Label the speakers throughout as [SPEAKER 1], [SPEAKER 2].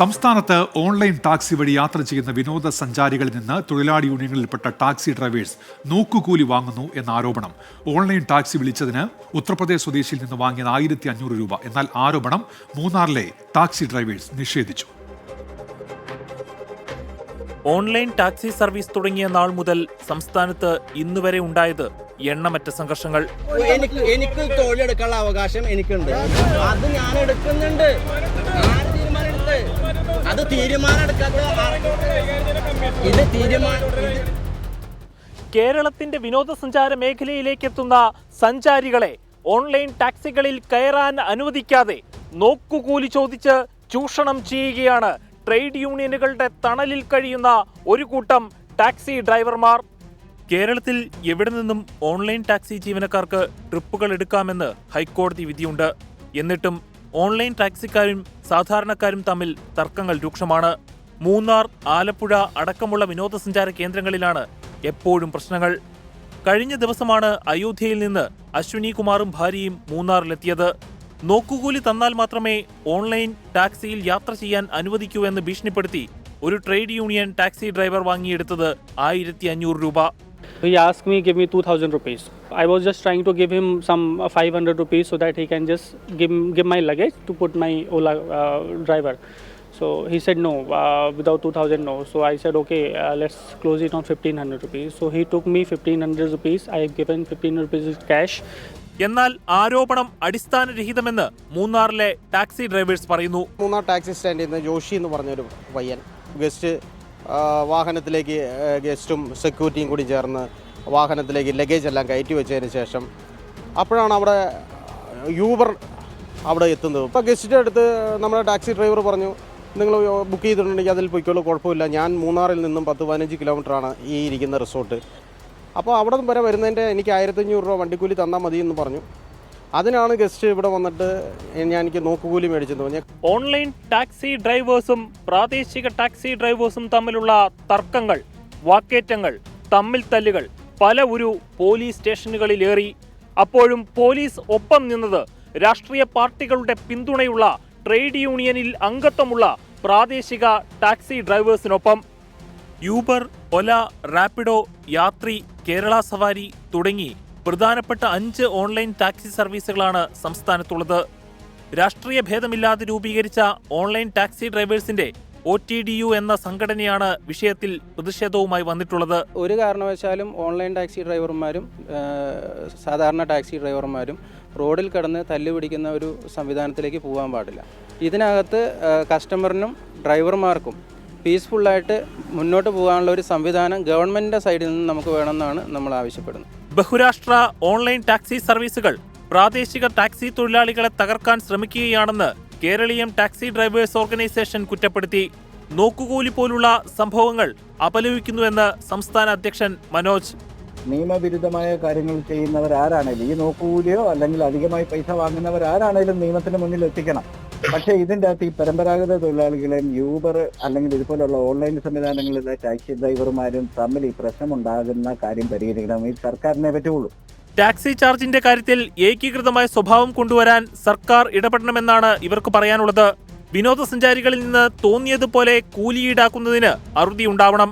[SPEAKER 1] സംസ്ഥാനത്ത് online taxi വഴി യാത്ര ചെയ്യുന്ന വിനോദസഞ്ചാരികളിൽ നിന്ന് തൊഴിലാളി യൂണിയനുകളിൽപ്പെട്ട ടാക്സി ഡ്രൈവേഴ്സ് നോക്കുകൂലി വാങ്ങുന്നു എന്ന ആരോപണം. ഓൺലൈൻ ടാക്സി വിളിച്ചതിന് ഉത്തർപ്രദേശ് സ്വദേശിയിൽ നിന്ന് വാങ്ങിയത് 1500 രൂപ. എന്നാൽ ആരോപണം മൂന്നാറിലെ ടാക്സി ഡ്രൈവേഴ്സ് നിഷേധിച്ചു.
[SPEAKER 2] ഓൺലൈൻ ടാക്സി സർവീസ് തുടങ്ങിയ നാൾ മുതൽ സംസ്ഥാനത്ത് ഇന്നുവരെ ഉണ്ടായത് എണ്ണമറ്റ സംഘർഷങ്ങൾ.
[SPEAKER 3] എനിക്ക് തൊഴിലെടുക്കാനുള്ള അവകാശം എനിക്കുണ്ട്, അത് ഞാൻ എടുക്കുന്നുണ്ട്. അത്
[SPEAKER 2] കേരളത്തിന്റെ വിനോദസഞ്ചാര മേഖലയിലേക്ക് എത്തുന്ന സഞ്ചാരികളെ ഓൺലൈൻ ടാക്സികളിൽ കയറാൻ അനുവദിക്കാതെ നോക്കുകൂലി ചോദിച്ച് ചൂഷണം ചെയ്യുകയാണ് ട്രേഡ് യൂണിയനുകളുടെ തണലിൽ കഴിയുന്ന ഒരു കൂട്ടം ടാക്സി ഡ്രൈവർമാർ. കേരളത്തിൽ എവിടെ നിന്നും ഓൺലൈൻ ടാക്സി ജീവനക്കാർക്ക് ട്രിപ്പുകൾ എടുക്കാമെന്ന് ഹൈക്കോടതി വിധിയുണ്ട്. എന്നിട്ടും ഓൺലൈൻ ടാക്സിക്കാരും സാധാരണക്കാരും തമ്മിൽ തർക്കങ്ങൾ രൂക്ഷമാണ്. മൂന്നാർ, ആലപ്പുഴ അടക്കമുള്ള വിനോദസഞ്ചാര കേന്ദ്രങ്ങളിലാണ് എപ്പോഴും പ്രശ്നങ്ങൾ. കഴിഞ്ഞ ദിവസമാണ് അയോധ്യയിൽ നിന്ന് അശ്വിനി കുമാറും ഭാര്യയും മൂന്നാറിലെത്തിയത്. നോക്കുകൂലി തന്നാൽ മാത്രമേ ഓൺലൈൻ ടാക്സിയിൽ യാത്ര ചെയ്യാൻ അനുവദിക്കൂ എന്ന് ഭീഷണിപ്പെടുത്തി ഒരു ട്രേഡ് യൂണിയൻ ടാക്സി ഡ്രൈവർ വാങ്ങിയെടുത്തത് 1500 രൂപ.
[SPEAKER 4] He asked me, give me 2000 rupees. I was just trying to give him some 500 rupees so that he can just give my luggage to put my Ola driver. So he said no, without 2000 no. So I said okay, let's close it on 1500 rupees. So he took me 1500 rupees. I have given 1500 rupees cash.
[SPEAKER 2] എന്നാൽ ആരോപണം അടിസ്ഥാനരഹിതമെന്ന് മൂന്നാറിലെ taxi drivers പറയുന്നു.
[SPEAKER 3] Munnar taxi സ്റ്റാൻഡിൽ നിന്ന് ജോഷി എന്ന് പറഞ്ഞൊരു പയ്യൻ guest വാഹനത്തിലേക്ക് ഗസ്റ്റും സെക്യൂരിറ്റിയും കൂടി ചേർന്ന് വാഹനത്തിലേക്ക് ലഗേജ് എല്ലാം കയറ്റി വെച്ചതിന് ശേഷം അപ്പോഴാണ് അവിടെ യൂബർ അവിടെ എത്തുന്നത്. അപ്പോൾ ഗസ്റ്റിൻ്റെ അടുത്ത് നമ്മുടെ ടാക്സി ഡ്രൈവർ പറഞ്ഞു, നിങ്ങൾ ബുക്ക് ചെയ്തിട്ടുണ്ടെങ്കിൽ അതിൽ പോയിക്കോളൂ, കുഴപ്പമില്ല, ഞാൻ മൂന്നാറിൽ നിന്നും 10-15 കിലോമീറ്ററാണ് ഈ ഇരിക്കുന്ന റിസോർട്ട്. അപ്പോൾ അവിടെ വരെ വരുന്നതിൻ്റെ എനിക്ക് 1500 രൂപ വണ്ടിക്കൂലി തന്നാൽ മതി എന്ന് പറഞ്ഞു. അതിനാണ് ഗസ്റ്റ് ഇവിടെ വന്നിട്ട് എനിക്ക് നോക്കുകൂലി മേടിച്ചെന്ന് പറഞ്ഞു.
[SPEAKER 2] ഓൺലൈൻ ടാക്സി ഡ്രൈവേഴ്സും പ്രാദേശിക ടാക്സി ഡ്രൈവേഴ്സും തമ്മിലുള്ള തർക്കങ്ങൾ, വാക്കേറ്റങ്ങൾ, തമ്മിൽ തല്ലുകൾ പല പോലീസ് സ്റ്റേഷനുകളിലേറി. അപ്പോഴും പോലീസ് ഒപ്പം നിന്നത് രാഷ്ട്രീയ പാർട്ടികളുടെ പിന്തുണയുള്ള ട്രേഡ് യൂണിയനിൽ അംഗത്വമുള്ള പ്രാദേശിക ടാക്സി ഡ്രൈവേഴ്സിനൊപ്പം. യൂബർ, ഒല, റാപ്പിഡോ, യാത്രി, കേരള സവാരി തുടങ്ങി പ്രധാനപ്പെട്ട 5 ഓൺലൈൻ ടാക്സി സർവീസുകളാണ് സംസ്ഥാനത്തുള്ളത്. രാഷ്ട്രീയ ഭേദമില്ലാതെ രൂപീകരിച്ച ഓൺലൈൻ ടാക്സി ഡ്രൈവേഴ്സിന്റെ OTDU എന്ന സംഘടനയാണ് വിഷയത്തിൽ പ്രതിഷേധവുമായി വന്നിട്ടുള്ളത്.
[SPEAKER 5] ഒരു കാരണവശാലും ഓൺലൈൻ ടാക്സി ഡ്രൈവർമാരും സാധാരണ ടാക്സി ഡ്രൈവർമാരും റോഡിൽ കിടന്ന് തല്ലുപിടിക്കുന്ന ഒരു സംവിധാനത്തിലേക്ക് പോകാൻ പാടില്ല. ഇതിനകത്ത് കസ്റ്റമറിനും ഡ്രൈവർമാർക്കും പീസ്ഫുള്ളായിട്ട് മുന്നോട്ട് പോകാനുള്ള ഒരു സംവിധാനം ഗവൺമെൻറ്റിൻ്റെ സൈഡിൽ നിന്ന് നമുക്ക് വേണമെന്നാണ് നമ്മൾ ആവശ്യപ്പെടുന്നത്.
[SPEAKER 2] ബഹുരാഷ്ട്ര ഓൺലൈൻ ടാക്സി സർവീസുകൾ പ്രാദേശിക ടാക്സി തൊഴിലാളികളെ തകർക്കാൻ ശ്രമിക്കുകയാണെന്ന് കേരളീയം ടാക്സി ഡ്രൈവേഴ്സ് ഓർഗനൈസേഷൻ കുറ്റപ്പെടുത്തി. നോക്കുകൂലി പോലുള്ള സംഭവങ്ങൾ അപലപിക്കുന്നുവെന്ന് സംസ്ഥാന അധ്യക്ഷൻ മനോജ്.
[SPEAKER 6] നിയമവിരുദ്ധമായ കാര്യങ്ങൾ ചെയ്യുന്നവരാരാണേലും, ഈ നോക്കുകൂലിയോ അല്ലെങ്കിൽ അധികമായി പൈസ വാങ്ങുന്നവരാരാണേലും നിയമത്തിന് മുന്നിൽ എത്തിക്കണം. പക്ഷേ ഇതിൻ്റെ അകത്ത് ഈ പരമ്പരാഗത തൊഴിലാളികളെയും യൂബർ അല്ലെങ്കിൽ ഇതുപോലുള്ള ഓൺലൈൻ സംവിധാനങ്ങളിലെ ടാക്സി ഡ്രൈവർമാരും തമ്മിൽ ഈ പ്രശ്നമുണ്ടാകുന്ന കാര്യം പരിഹരിക്കണം. ഈ സർക്കാരിനെ പറ്റുള്ളൂ.
[SPEAKER 2] ടാക്സി ചാർജിന്റെ കാര്യത്തിൽ ഏകീകൃതമായ സ്വഭാവം കൊണ്ടുവരാൻ സർക്കാർ ഇടപെടണമെന്നാണ് ഇവർക്ക് പറയാനുള്ളത്. വിനോദസഞ്ചാരികളിൽ നിന്ന് തോന്നിയതുപോലെ കൂലി ഈടാക്കുന്നതിന് അറുതിയുണ്ടാവണം.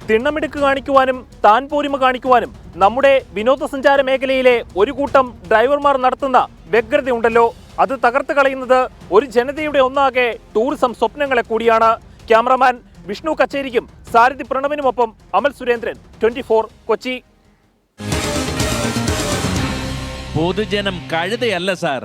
[SPEAKER 2] തിണ്ണമിടുക്ക് കാണിക്കുവാനും താൻ പോരിമ കാണിക്കുവാനും നമ്മുടെ വിനോദസഞ്ചാര മേഖലയിലെ ഒരു കൂട്ടം ഡ്രൈവർമാർ നടത്തുന്ന വ്യഗ്രതയുണ്ടല്ലോ, അത് തകർത്ത് കളയുന്നത് ഒരു ജനതയുടെ ഒന്നാകെ ടൂറിസം സ്വപ്നങ്ങളെ കൂടിയാണ്. ക്യാമറമാൻ വിഷ്ണു കച്ചേരിക്കും സാരഥി പ്രണവിനുമൊപ്പം അമൽ സുരേന്ദ്രൻ, 24 കൊച്ചി.
[SPEAKER 7] പൊതുജനം കഴുതയല്ല സാർ.